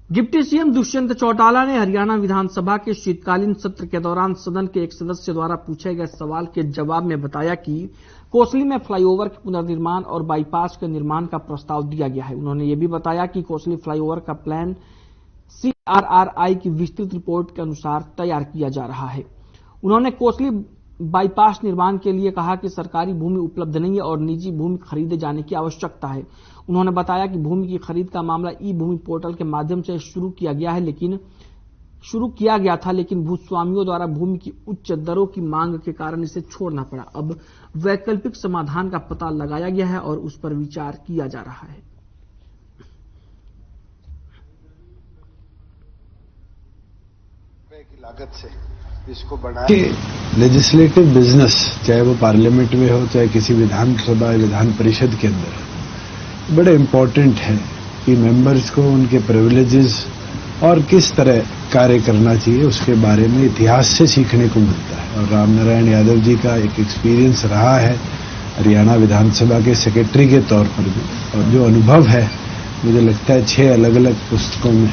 Deputy CM Dushyant Chautala ने हरियाणा विधानसभा के शीतकालीन सत्र के दौरान सदन के एक सदस्य द्वारा पूछे गए सवाल के जवाब में बताया कि कोसली में फ्लाईओवर के पुनर्निर्माण और बाईपास के निर्माण का प्रस्ताव दिया गया है। उन्होंने ये भी बताया कि कोसली फ्लाईओवर का प्लान CRRI की विस्तृत रिपोर्ट के अनुसार तैयार किया जा रहा है। उन्होंने कोसली बाईपास निर्माण के लिए कहा कि सरकारी भूमि उपलब्ध नहीं है और निजी भूमि खरीदे जाने की आवश्यकता है। उन्होंने बताया कि भूमि की खरीद का मामला ई-भूमि पोर्टल के माध्यम से शुरू किया गया था, लेकिन भूस्वामियों द्वारा भूमि की उच्च दरों की मांग के कारण इसे छोड़ना पड़ा। अब वैकल्पिक समाधान का पता लगाया गया है और उस पर विचार किया जा रहा है। की लागत से इसको बढ़ाए लेजिस्लेटिव बिजनेस, चाहे वो पार्लियामेंट में हो चाहे किसी विधानसभा विधान परिषद के अंदर, बड़े इंपॉर्टेंट है कि मेंबर्स को उनके प्रिविलेजेस और किस तरह कार्य करना चाहिए उसके बारे में इतिहास से सीखने को मिलता है। और राम नारायण यादव जी का एक एक्सपीरियंस रहा है हरियाणा विधानसभा के सेक्रेटरी के तौर पर भी, और जो अनुभव है मुझे लगता है 6 अलग अलग पुस्तकों में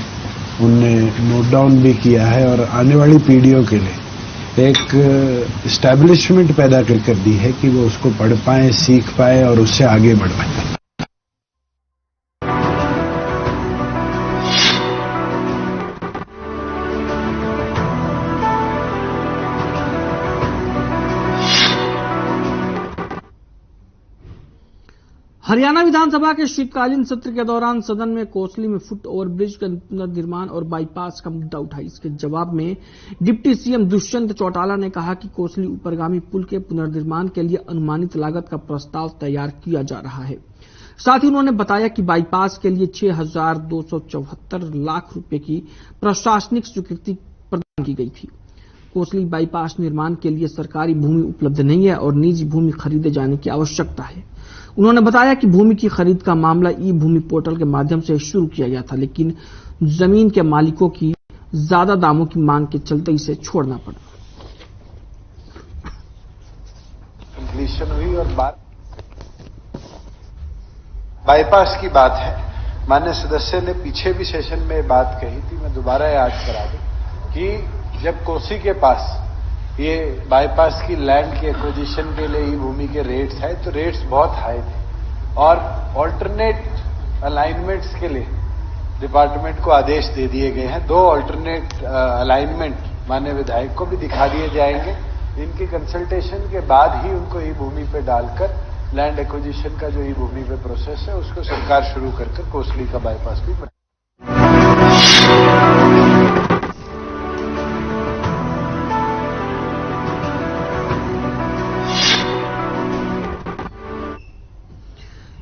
उनने नोट डाउन भी किया है और आने वाली पीढ़ियों के लिए एक एस्टैब्लिशमेंट पैदा कर दी है कि वो उसको पढ़ पाए, सीख पाए और उससे आगे बढ़ पाए। हरियाणा विधानसभा के शीतकालीन सत्र के दौरान सदन में कोसली में फुट ओवरब्रिज का पुनर्निर्माण और बाईपास का मुद्दा उठा। इसके जवाब में डिप्टी सीएम दुष्यंत चौटाला ने कहा कि कोसली ऊपरगामी पुल के पुनर्निर्माण के लिए अनुमानित लागत का प्रस्ताव तैयार किया जा रहा है। साथ ही उन्होंने बताया कि बाईपास के लिए 6,274 लाख रुपए की प्रशासनिक स्वीकृति प्रदान की गई थी। कोसली बाईपास निर्माण के लिए सरकारी भूमि उपलब्ध नहीं है और निजी भूमि खरीदे जाने की आवश्यकता है। उन्होंने बताया कि भूमि की खरीद का मामला ई-भूमि पोर्टल के माध्यम से शुरू किया गया था, लेकिन जमीन के मालिकों की ज्यादा दामों की मांग के चलते इसे छोड़ना पड़ा। कंप्लीशन हुई और बाईपास की बात है। माननीय सदस्य ने पीछे भी सेशन में बात कही थी, मैं दोबारा याद करा दूं कि जब कोसी के पास ये बाईपास की लैंड के एक्विजिशन के लिए ई भूमि के रेट्स है तो रेट्स बहुत हाई थे और ऑल्टरनेट अलाइनमेंट्स के लिए डिपार्टमेंट को आदेश दे दिए गए हैं। 2 ऑल्टरनेट अलाइनमेंट माननीय विधायक को भी दिखा दिए जाएंगे। इनकी कंसल्टेशन के बाद ही उनको ई भूमि पे डालकर लैंड एक्विजिशन का जो ई भूमि पे प्रोसेस है उसको सरकार शुरू कर कोसली का बाईपास भी बना।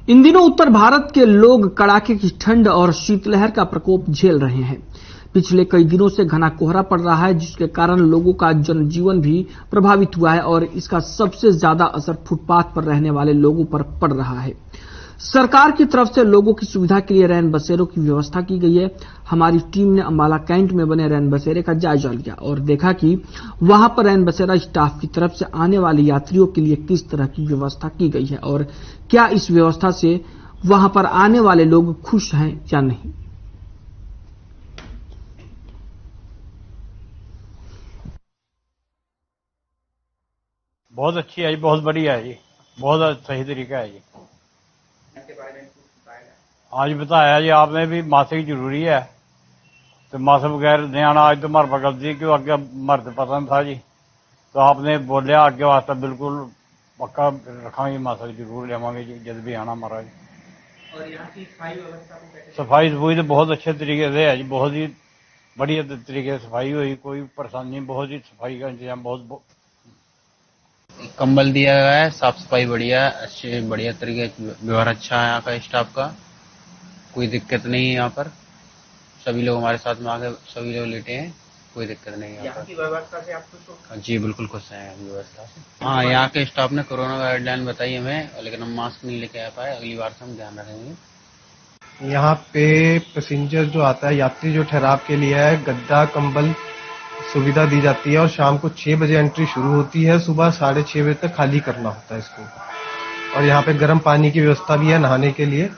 इन दिनों उत्तर भारत के लोग कड़ाके की ठंड और शीतलहर का प्रकोप झेल रहे हैं। पिछले कई दिनों से घना कोहरा पड़ रहा है, जिसके कारण लोगों का जनजीवन भी प्रभावित हुआ है और इसका सबसे ज्यादा असर फुटपाथ पर रहने वाले लोगों पर पड़ रहा है। सरकार की तरफ से लोगों की सुविधा के लिए रैन बसेरों की व्यवस्था की गई है। हमारी टीम ने अंबाला कैंट में बने रैन बसेरे का जायजा लिया और देखा कि वहां पर रैन बसेरा स्टाफ की तरफ से आने वाले यात्रियों के लिए किस तरह की व्यवस्था की गई है और क्या इस व्यवस्था से वहां पर आने वाले लोग खुश हैं या नहीं। बहुत अच्छी है जी, बहुत बढ़िया है जी, बहुत सही तरीका है जी। आज बताया जी आपने भी मासिक जरूरी है, तो मासिक बगैर नहीं आना। आज तो हमारे पर गलती क्यों, आगे मर्द पसंद था जी, तो आपने बोलिया आगे वास्ते बिल्कुल पक्का रखांगे, मासिक जरूर लेवांगे जी जब भी आना हमारा जी। और यहाँ की सफाई सफाई तो बहुत अच्छे तरीके से है जी, बहुत ही बढ़िया तरीके से सफाई हुई, कोई परेशानी नहीं, बहुत ही सफाई का इंतजाम बहुत। कंबल दिया गया है, साफ सफाई बढ़िया है, अच्छे बढ़िया तरीके व्यवहार अच्छा है यहाँ का स्टाफ का, कोई दिक्कत नहीं है यहाँ पर। सभी लोग हमारे साथ में आके सभी लोग लेटे हैं, कोई दिक्कत नहीं है। यहाँ की व्यवस्था से आप खुश हो? जी बिल्कुल खुश हैं यहाँ की व्यवस्था से। हाँ, यहाँ के स्टाफ ने कोरोना गाइडलाइन बताई हमें, लेकिन हम मास्क नहीं लेके आ पाए, अगली बार से हम ध्यान रखेंगे। यहाँ पे पैसेंजर जो आता है, यात्री जो ठहराव के लिए है, गद्दा कंबल सुविधा दी जाती है और शाम को 6 बजे एंट्री शुरू होती है, सुबह 6:30 बजे तक खाली करना होता है इसको। और यहाँ पे गर्म पानी की व्यवस्था भी है, नहाने के लिए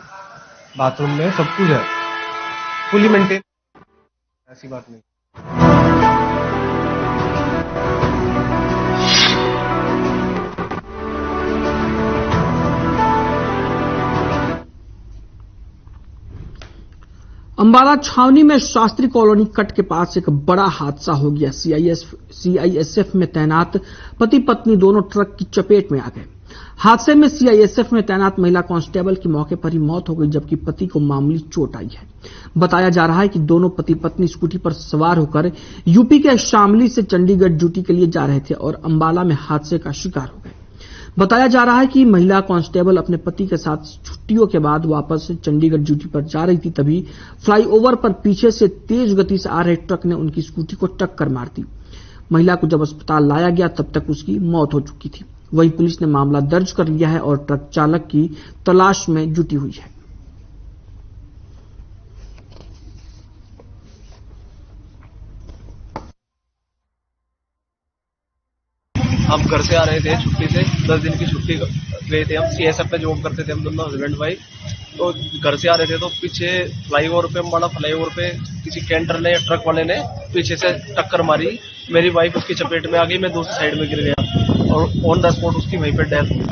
बाथरूम में सब कुछ है, फुली मेंटेन। ऐसी बात नहीं। अंबाला छावनी में शास्त्री कॉलोनी कट के पास एक बड़ा हादसा हो गया। सीआईएसएफ में तैनात पति पत्नी दोनों ट्रक की चपेट में आ गए। हादसे में सीआईएसएफ में तैनात महिला कांस्टेबल की मौके पर ही मौत हो गई, जबकि पति को मामूली चोट आई है। बताया जा रहा है कि दोनों पति पत्नी स्कूटी पर सवार होकर यूपी के शामली से चंडीगढ़ ड्यूटी के लिए जा रहे थे और अंबाला में हादसे का शिकार हो गए। बताया जा रहा है कि महिला कांस्टेबल अपने पति के साथ छुट्टियों के बाद वापस चंडीगढ़ ड्यूटी पर जा रही थी, तभी फ्लाईओवर पर पीछे से तेज गति से आ रहे ट्रक ने उनकी स्कूटी को टक्कर मार दी। महिला को जब अस्पताल लाया गया तब तक उसकी मौत हो चुकी थी। वहीं पुलिस ने मामला दर्ज कर लिया है और ट्रक चालक की तलाश में जुटी हुई है। हम घर से आ रहे थे छुट्टी से, 10 दिन की छुट्टी गए थे हम। सीएसएफ पे जॉब करते थे हम दोनों हस्बैंड वाइफ। तो घर से आ रहे थे तो पीछे फ्लाईओवर पे, बड़ा फ्लाईओवर पे किसी कैंटर ने या ट्रक वाले ने पीछे से टक्कर मारी। मेरी वाइफ उसकी चपेट में आ गई, मैं दूसरी साइड में गिर गया और ऑन द स्पॉट उसकी वहीं पे डेथ हुई।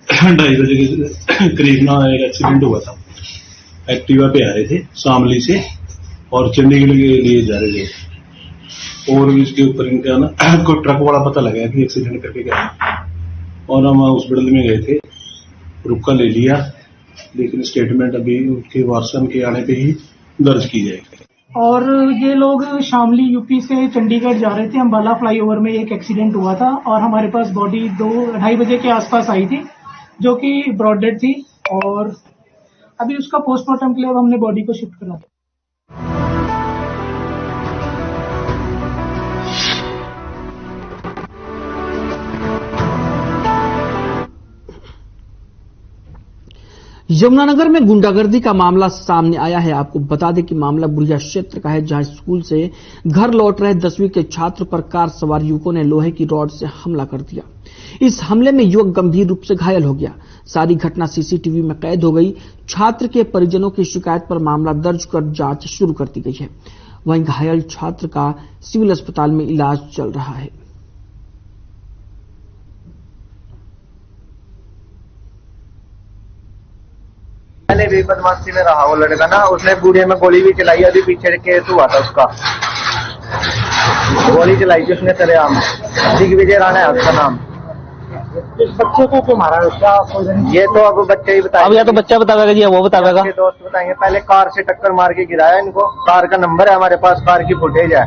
2:30 बजे के करीब ना एक एक्सीडेंट हुआ था। एक्टिवा पे आ रहे थे शामली से और चंडीगढ़ के लिए जा रहे थे और इसके ऊपर इनका ना कोई ट्रक वाला पता लगा कि एक्सीडेंट करके गया और हम हॉस्पिटल में गए थे, रुका ले लिया, लेकिन स्टेटमेंट अभी उनके वारसन के आने पे ही दर्ज की जाएगी। और ये लोग शामली यूपी से चंडीगढ़ जा रहे थे। अंबाला फ्लाईओवर में एक एक्सीडेंट हुआ था और हमारे पास बॉडी 2-2:30 बजे के आसपास आई थी, जो कि ब्रॉड डेड थी और अभी उसका पोस्टमार्टम के लिए हमने बॉडी को शिफ्ट करा। यमुनानगर में गुंडागर्दी का मामला सामने आया है। आपको बता दें कि मामला बुढ़िया क्षेत्र का है, जहां स्कूल से घर लौट रहे 10वीं के छात्र पर कार सवार युवकों ने लोहे की रॉड से हमला कर दिया। इस हमले में युवक गंभीर रूप से घायल हो गया। सारी घटना सीसीटीवी में कैद हो गई। छात्र के परिजनों की शिकायत पर मामला दर्ज कर जांच शुरू कर दी गई है। वहीं घायल छात्र का सिविल अस्पताल में इलाज चल रहा है। पहले भी बदमाशी में रहा वो लड़का ना, उसने बूढ़े में गोली भी चलाई। अभी पीछे केस हुआ था उसका, गोली चलाई थी उसने सरेआम। दिग्विजय राणा है उसका नाम। इस बच्चे को क्यों मारा उसका ये तो अब बच्चे ही बताएंगे। अब या तो बच्चा बताएगा जी, वो बताएगा, दोस्त बताएंगे। पहले कार से टक्कर मार के गिराया इनको। कार का नंबर है हमारे पास, कार की फुटेज है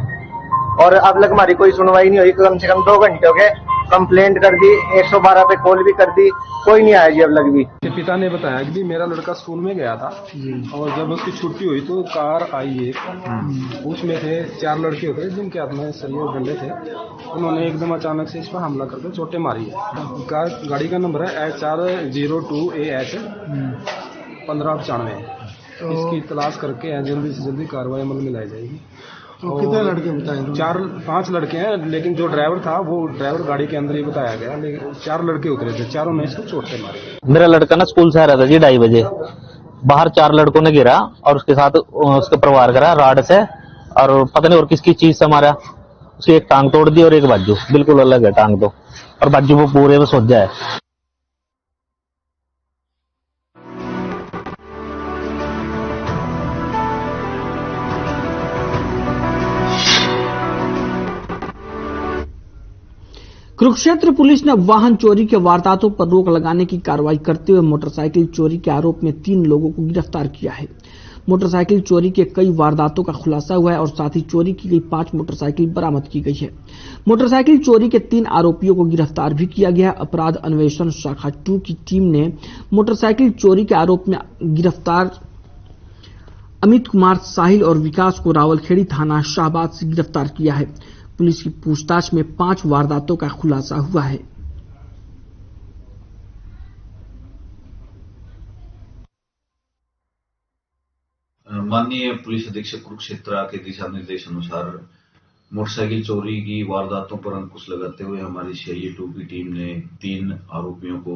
और अब तक हमारी कोई सुनवाई नहीं हुई। कम से कम 2 घंटे हो गए, कंप्लेंट कर दी, 112 पे कॉल भी कर दी, कोई नहीं आया जी अब लग भी। पिता ने बताया कि मेरा लड़का स्कूल में गया था और जब उसकी छुट्टी हुई तो कार आई एक, उसमें थे 4 लड़के होते जिनके हाथ में सरिये और डंडे थे। उन्होंने एकदम अचानक से इस पर हमला करके चोटें मारी है। गाड़ी का नंबर है HR02AH 1595। इसकी तलाश करके जल्दी से जल्दी कार्रवाई अमल में लाई जाएगी। तो कितने लड़के बताए? 4-5 लड़के हैं, लेकिन जो ड्राइवर था वो ड्राइवर गाड़ी के अंदर ही बताया गया, लेकिन 4 लड़के उतरे थे, चारों ने इसको चोटें मारी। मेरा लड़का ना स्कूल से आ रहा था जी 2:30 बजे, बाहर 4 लड़कों ने गिरा और उसके साथ उसके परिवार करा राड से और पता नहीं और किसकी चीज से मारा। उसकी एक टांग तोड़ दी और एक बाजू, बिल्कुल अलग है टांग तो, और बाजू वो पूरे में सोजा है। कुरुक्षेत्र पुलिस ने वाहन चोरी के वारदातों पर रोक लगाने की कार्रवाई करते हुए मोटरसाइकिल चोरी के आरोप में 3 लोगों को गिरफ्तार किया है। मोटरसाइकिल चोरी के कई वारदातों का खुलासा हुआ है और साथ ही चोरी की गई 5 मोटरसाइकिल बरामद की गई है। मोटरसाइकिल चोरी के 3 आरोपियों को गिरफ्तार भी किया गया। अपराध अन्वेषण शाखा 2 की टीम ने मोटरसाइकिल चोरी के आरोप में गिरफ्तार अमित कुमार साहिल और विकास को रावलखेड़ी थाना शाहबाद से गिरफ्तार किया है। पुलिस की पूछताछ में 5 वारदातों का खुलासा हुआ है। माननीय पुलिस अधीक्षक कुरुक्षेत्र के दिशा निर्देश अनुसार मोटरसाइकिल चोरी की वारदातों पर अंकुश लगाते हुए हमारी CIA 2 की टीम ने 3 आरोपियों को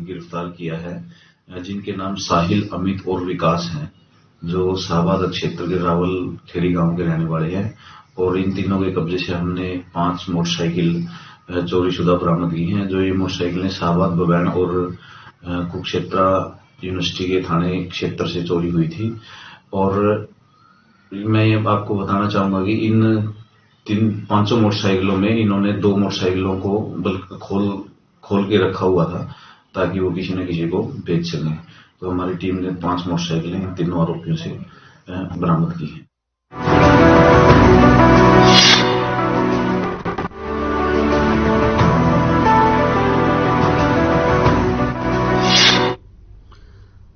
गिरफ्तार किया है, जिनके नाम साहिल, अमित और विकास हैं। जो शाहबाद क्षेत्र के रावल खेरी गांव के रहने वाले हैं। और इन तीनों के कब्जे से हमने 5 मोटरसाइकिल चोरीशुदा बरामद की हैं। जो ये मोटरसाइकिलें शाहबाद बबैन और कुरुक्षेत्र यूनिवर्सिटी के थाने क्षेत्र से चोरी हुई थी। और मैं आपको बताना चाहूंगा कि इन 5 मोटरसाइकिलों में इन्होंने 2 मोटरसाइकिलों को बल्कि खोल के रखा हुआ था ताकि वो किसी न किसी को बेच सकें। तो हमारी टीम ने 5 मोटरसाइकिलें इन तीनों आरोपियों से बरामद की हैं।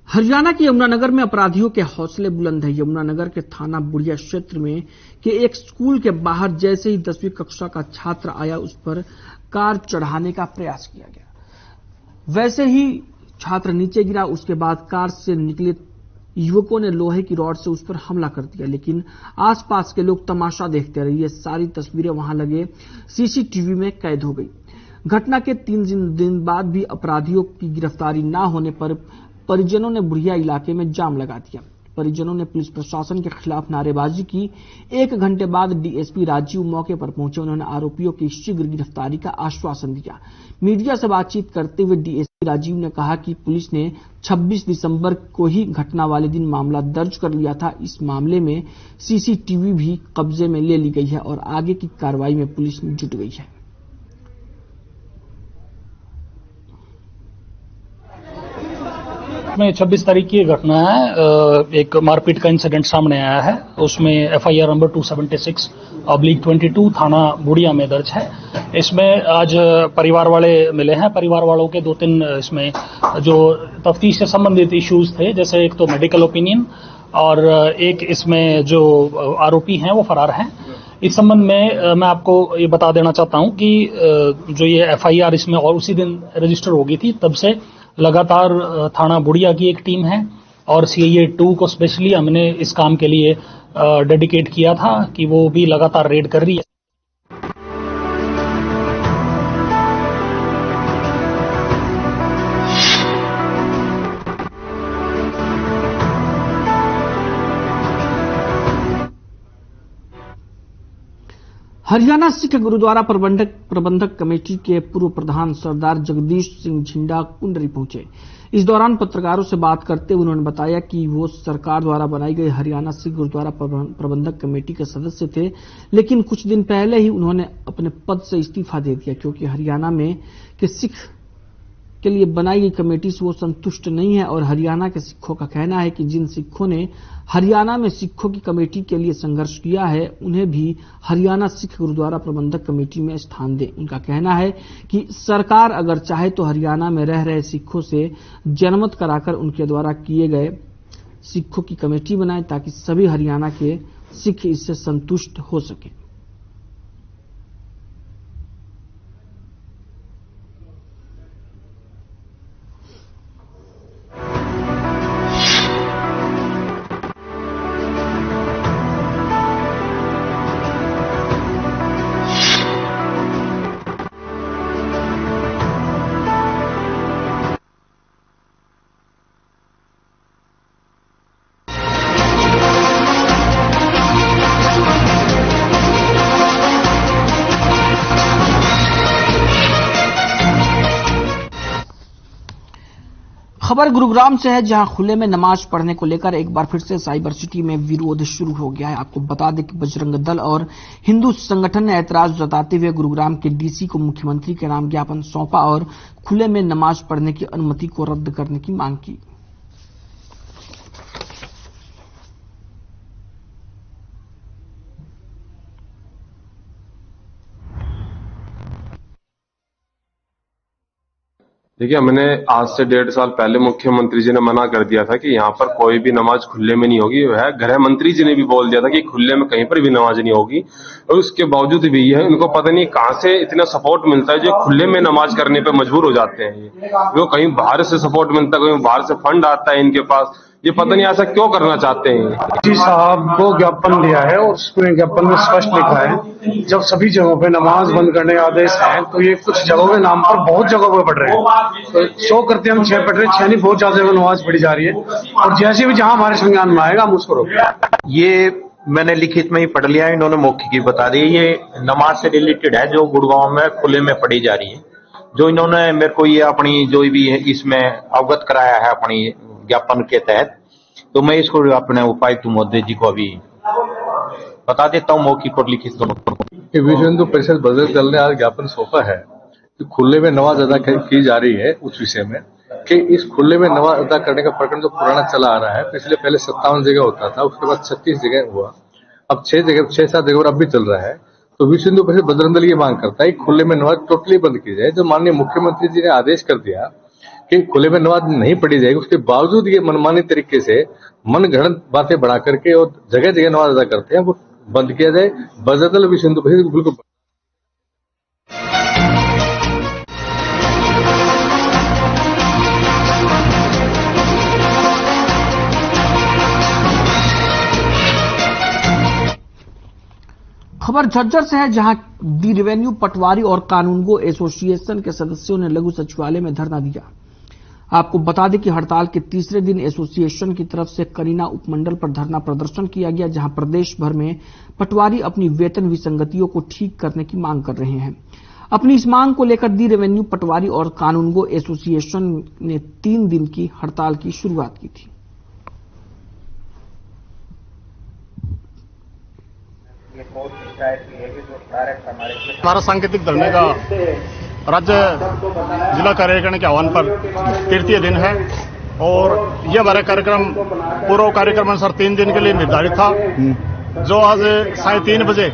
हरियाणा के यमुनानगर में अपराधियों के हौसले बुलंद है। यमुनानगर के थाना बुढ़िया क्षेत्र में के एक स्कूल के बाहर जैसे ही 10वीं कक्षा का छात्र आया उस पर कार चढ़ाने का प्रयास किया गया। वैसे ही छात्र नीचे गिरा, उसके बाद कार से निकले युवकों ने लोहे की रॉड से उस पर हमला कर दिया, लेकिन आसपास के लोग तमाशा देखते रहे। ये सारी तस्वीरें वहां लगे सीसीटीवी में कैद हो गई। घटना के 3 दिन बाद भी अपराधियों की गिरफ्तारी न होने पर परिजनों ने बुढ़िया इलाके में जाम लगा दिया। परिजनों ने पुलिस प्रशासन के खिलाफ नारेबाजी की। 1 घंटे बाद डीएसपी राजीव मौके पर पहुंचे। उन्होंने आरोपियों की शीघ्र गिरफ्तारी का आश्वासन दिया। मीडिया से बातचीत करते हुए डीएसपी राजीव ने कहा कि पुलिस ने 26 दिसंबर को ही घटना वाले दिन मामला दर्ज कर लिया था। इस मामले में सीसीटीवी भी कब्जे में ले ली गई है और आगे की कार्रवाई में पुलिस जुट गई है। में 26 तारीख की घटना है। एक मारपीट का इंसिडेंट सामने आया है। उसमें एफआईआर नंबर 276/22 थाना बुढ़िया में दर्ज है। इसमें आज परिवार वाले मिले हैं। परिवार वालों के 2-3 इसमें जो तफ्तीश से संबंधित इश्यूज थे, जैसे एक तो मेडिकल ओपिनियन और एक इसमें जो आरोपी हैं वो फरार हैं। इस संबंध में मैं आपको ये बता देना चाहता हूं कि जो ये एफआईआर इसमें और उसी दिन रजिस्टर हो गई थी, तब से लगातार थाना बुढ़िया की एक टीम है और सीआईए 2 को स्पेशली हमने इस काम के लिए डेडिकेट किया था कि वो भी लगातार रेड कर रही है। हरियाणा सिख गुरुद्वारा प्रबंधक कमेटी के पूर्व प्रधान सरदार जगदीश सिंह झिंडा कुंडरी पहुंचे। इस दौरान पत्रकारों से बात करते हुए उन्होंने बताया कि वो सरकार द्वारा बनाई गई हरियाणा सिख गुरुद्वारा प्रबंधक कमेटी के सदस्य थे, लेकिन कुछ दिन पहले ही उन्होंने अपने पद से इस्तीफा दे दिया क्योंकि हरियाणा में के सिख के लिए बनाई गई कमेटी से वो संतुष्ट नहीं है। और हरियाणा के सिखों का कहना है कि जिन सिखों ने हरियाणा में सिखों की कमेटी के लिए संघर्ष किया है, उन्हें भी हरियाणा सिख गुरुद्वारा प्रबंधक कमेटी में स्थान दें। उनका कहना है कि सरकार अगर चाहे तो हरियाणा में रह रहे सिखों से जनमत कराकर उनके द्वारा किए गए सिखों की कमेटी बनाए ताकि सभी हरियाणा के सिख इससे संतुष्ट हो सके। खबर गुरुग्राम से है, जहां खुले में नमाज पढ़ने को लेकर एक बार फिर से साइबर सिटी में विरोध शुरू हो गया है। आपको बता दें कि बजरंग दल और हिंदू संगठन ने ऐतराज जताते हुए गुरुग्राम के डीसी को मुख्यमंत्री के नाम ज्ञापन सौंपा और खुले में नमाज पढ़ने की अनुमति को रद्द करने की मांग की। देखिए, हमने आज से 1.5 साल पहले मुख्यमंत्री जी ने मना कर दिया था कि यहाँ पर कोई भी नमाज खुले में नहीं होगी। वह गृह मंत्री जी ने भी बोल दिया था कि खुले में कहीं पर भी नमाज नहीं होगी। और उसके बावजूद भी ये उनको पता नहीं कहाँ से इतना सपोर्ट मिलता है जो खुले में नमाज करने पे मजबूर हो जाते हैं। वो कहीं बाहर से सपोर्ट मिलता है, कहीं बाहर से फंड आता है इनके पास, ये पता नहीं ऐसा क्यों करना चाहते हैं। जी साहब को ज्ञापन दिया है और उसमें ज्ञापन में स्पष्ट लिखा है जब सभी जगहों पे नमाज बंद करने का आदेश है तो ये कुछ जगहों के नाम पर बहुत जगहों पे पढ़ रहे हैं। तो 100 करते हम 6 पढ़ रहे हैं, 6 नहीं बहुत ज्यादा नमाज पढ़ी जा रही है और जैसे भी जहां हमारे संज्ञान में आएगा हम उसको रोकेंगे। ये मैंने लिखित में ही पढ़ लिया, इन्होंने मौखिक की बता दी। ये नमाज से रिलेटेड है जो गुड़गांव में खुले में पढ़ी जा रही है, जो इन्होंने मेरे को ये अपनी जो भी है इसमें अवगत कराया है अपनी ज्ञापन के तहत, तो मैं इसको अपने उपायुक्त महोदय जी को अभी बता देता हूँ मौखिक और लिखित दोनों। विश्व हिंदू परिषद बजरंग दल ने आज ज्ञापन सौंपा है कि खुले में नमाज अदा की जा रही है उस विषय में कि इस खुले में नमाज अदा करने का प्रकरण जो पुराना चला आ रहा है, पिछले पहले 57 जगह होता था, उसके बाद 36 जगह हुआ, अब 6-7 जगह और अब भी चल रहा है। तो विश्व हिंदू परिषद बजरंग दल ये मांग करता है कि खुले में नमाज टोटली बंद की जाए। जो माननीय मुख्यमंत्री जी ने आदेश कर दिया कि खुले में नमाज नहीं पढ़ी जाएगी, उसके बावजूद ये मनमानी तरीके से मनगढ़ंत बातें बढ़ा करके और जगह जगह नमाज अदा करते हैं, वो बंद किया जाए। बजरंग दल विश्व हिंदू परिषद बिल्कुल। खबर झज्जर से है, जहां दी रेवेन्यू पटवारी और कानूनगो एसोसिएशन के सदस्यों ने लघु सचिवालय में धरना दिया। आपको बता दें कि हड़ताल के तीसरे दिन एसोसिएशन की तरफ से करीना उपमंडल पर धरना प्रदर्शन किया गया, जहां प्रदेश भर में पटवारी अपनी वेतन विसंगतियों को ठीक करने की मांग कर रहे हैं। अपनी इस मांग को लेकर दी रेवेन्यू पटवारी और कानूनगो एसोसिएशन ने 3 दिन की हड़ताल की शुरुआत की थी। हमारा सांकेतिक धरने का राज्य जिला कार्यकारिणी के आह्वान पर तृतीय दिन है और यह हमारा कार्यक्रम पूर्व कार्यक्रम अनुसार 3 दिन के लिए निर्धारित था, जो आज 3:30 बजे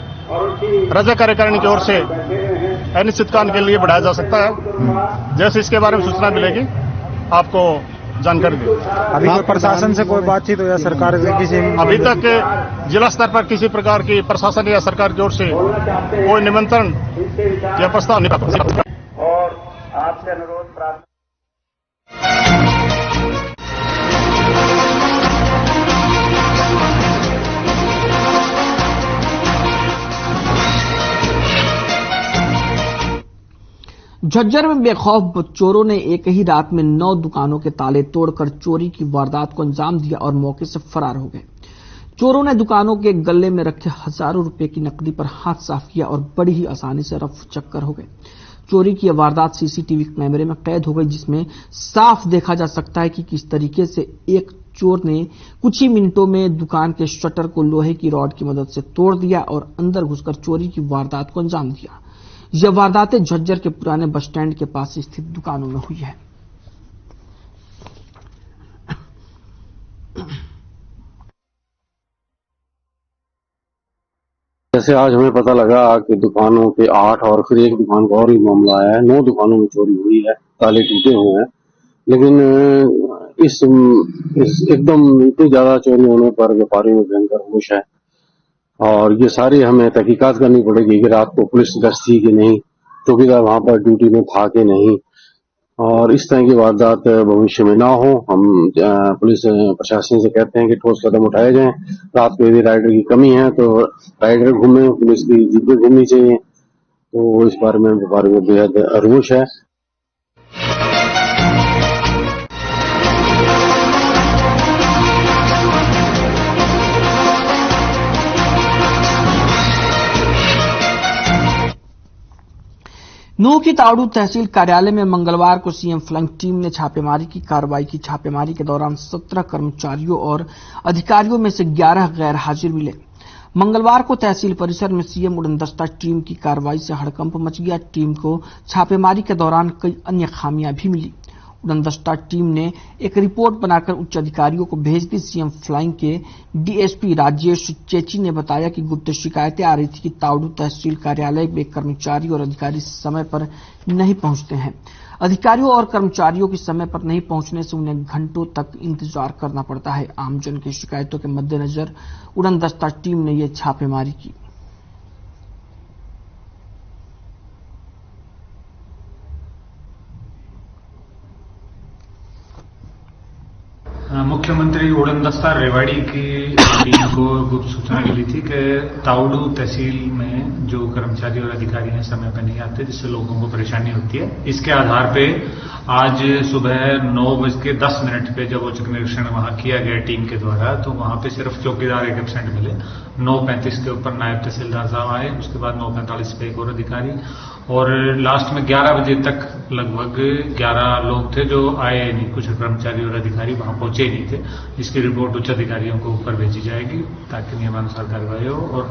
राज्य कार्यकारिणी की ओर से अनिश्चितकाल के लिए बढ़ाया जा सकता है। जैसे इसके बारे में सूचना मिलेगी आपको जानकारी दी। अभी तक प्रशासन से कोई बातचीत हो या सरकार से किसी? अभी तक जिला स्तर पर किसी प्रकार की प्रशासन या सरकार की ओर से कोई निमंत्रण या प्रस्ताव नहीं प्राप्त और आपसे अनुरोध प्राप्त। झज्जर में बेखौफ चोरों ने एक ही रात में 9 दुकानों के ताले तोड़कर चोरी की वारदात को अंजाम दिया और मौके से फरार हो गए। चोरों ने दुकानों के गले में रखे हजारों रुपए की नकदी पर हाथ साफ किया और बड़ी ही आसानी से रफ चक्कर हो गए। चोरी की वारदात सीसीटीवी कैमरे में कैद हो गई, जिसमें साफ देखा जा सकता है कि किस तरीके से एक चोर ने कुछ ही मिनटों में दुकान के शटर को लोहे की रॉड की मदद से तोड़ दिया और अंदर घुसकर चोरी की वारदात को अंजाम दिया। यह वारदातें झज्जर के पुराने बस स्टैंड के पास स्थित दुकानों में हुई है। जैसे आज हमें पता लगा कि दुकानों के 8 और फिर एक दुकान का और ही मामला आया है, 9 दुकानों में चोरी हुई है, ताले टूटे हुए हैं। लेकिन इस एकदम इतनी ज्यादा चोरी होने पर व्यापारियों में भयंकर होश है और ये सारी हमें तहकीकात करनी पड़ेगी कि रात को पुलिस गश्त थी कि नहीं, चौकीदार वहां पर ड्यूटी में था कि नहीं, और इस तरह की वारदात भविष्य में ना हो। हम पुलिस प्रशासन से कहते हैं कि ठोस कदम उठाए जाएं। रात को यदि राइडर की कमी है तो राइडर घूमे, पुलिस की जीपें घूमनी चाहिए। तो इस बारे में व्यापारी में बेहद रोष है। नूह की तावड़ू तहसील कार्यालय में मंगलवार को सीएम फ्लाइंग टीम ने छापेमारी की कार्रवाई की। छापेमारी के दौरान 17 कर्मचारियों और अधिकारियों में से 11 गैर हाजिर मिले। मंगलवार को तहसील परिसर में सीएम उड़नदस्ता टीम की कार्रवाई से हड़कंप मच गया। टीम को छापेमारी के दौरान कई अन्य खामियां भी मिली। उड़नदस्ता टीम ने एक रिपोर्ट बनाकर उच्च अधिकारियों को भेज दी। सीएम फ्लाइंग के डीएसपी राजेश चेची ने बताया कि गुप्त शिकायतें आ रही थी कि तावड़ू तहसील कार्यालय में कर्मचारी और अधिकारी समय पर नहीं पहुंचते हैं। अधिकारियों और कर्मचारियों की समय पर नहीं पहुंचने से उन्हें घंटों तक इंतजार करना पड़ता है। आमजन की शिकायतों के मद्देनजर उड़नदस्ता टीम ने यह छापेमारी की। मुख्यमंत्री उड़न दस्ता रेवाड़ी की टीम को गुप्त सूचना मिली थी कि ताउडू तहसील में जो कर्मचारी और अधिकारी हैं समय पर नहीं आते, जिससे लोगों को परेशानी होती है। इसके आधार पे आज सुबह 9:10 पे जब औचक निरीक्षण वहां किया गया टीम के द्वारा, तो वहां पे सिर्फ चौकीदार एक एब्सेंट मिले। 9:35 के ऊपर नायब तहसीलदार साहब आए, उसके बाद 9:45 पे एक और अधिकारी, और लास्ट में 11 बजे तक लगभग 11 लोग थे जो आए नहीं, कुछ कर्मचारी और अधिकारी वहां पहुंचे नहीं थे। इसकी रिपोर्ट उच्च अधिकारियों को ऊपर भेजी जाएगी ताकि नियमानुसार कार्रवाई हो, और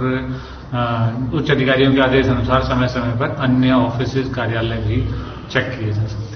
उच्च अधिकारियों के आदेश अनुसार समय समय पर अन्य ऑफिस कार्यालय भी चेक किए जा सकते हैं।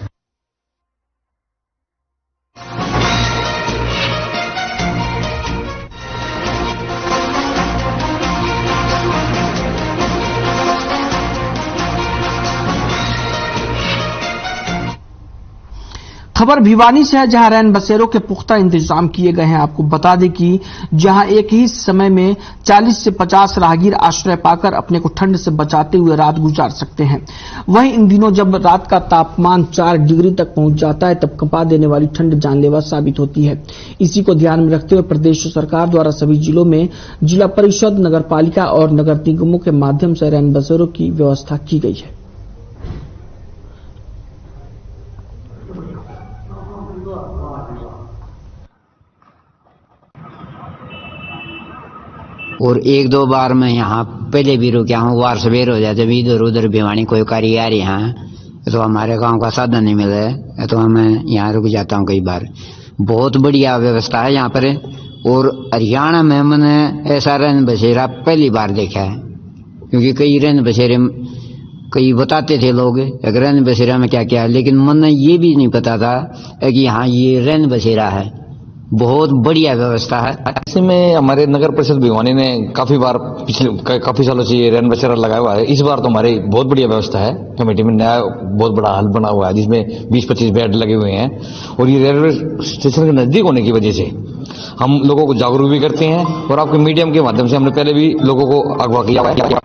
खबर भिवानी से है, जहां रैन बसेरों के पुख्ता इंतजाम किए गए हैं। आपको बता दें कि जहां एक ही समय में 40 से 50 राहगीर आश्रय पाकर अपने को ठंड से बचाते हुए रात गुजार सकते हैं। वहीं इन दिनों जब रात का तापमान 4 डिग्री तक पहुंच जाता है, तब कंपा देने वाली ठंड जानलेवा साबित होती है। इसी को ध्यान में रखते हुए प्रदेश सरकार द्वारा सभी जिलों में जिला परिषद, नगर पालिका और नगर निगमों के माध्यम से रैन बसेरों की व्यवस्था की गई है। और एक दो बार मैं यहाँ पहले भी रुका हूँ, वार सवेर हो जाए जब इधर उधर भिवानी कोई कार्य आ रही है तो हमारे गांव का साधन नहीं मिले तो मैं यहाँ रुक जाता हूँ कई बार। बहुत बढ़िया व्यवस्था है यहाँ पर। और हरियाणा में मैंने ऐसा रैन बसेरा पहली बार देखा है, क्योंकि कई रैन बसेरे कई बताते थे लोग रैन बसेरा में क्या क्या है, लेकिन मैंने ये भी नहीं पता था कि यहाँ ये रैन बसेरा है। बहुत बढ़िया व्यवस्था है। ऐसे में हमारे नगर परिषद भिवानी ने काफी बार पिछले काफी सालों से ये रैन बसेरा लगाया हुआ है। इस बार तो हमारी बहुत बढ़िया व्यवस्था है। कमेटी में नया बहुत बड़ा हॉल बना हुआ है जिसमें 20-25 बेड लगे हुए हैं, और ये रेलवे स्टेशन के नजदीक होने की वजह से हम लोगों को जागरूक भी करते हैं, और आपके मीडियम के माध्यम से हमने पहले भी लोगों को अगवा किया।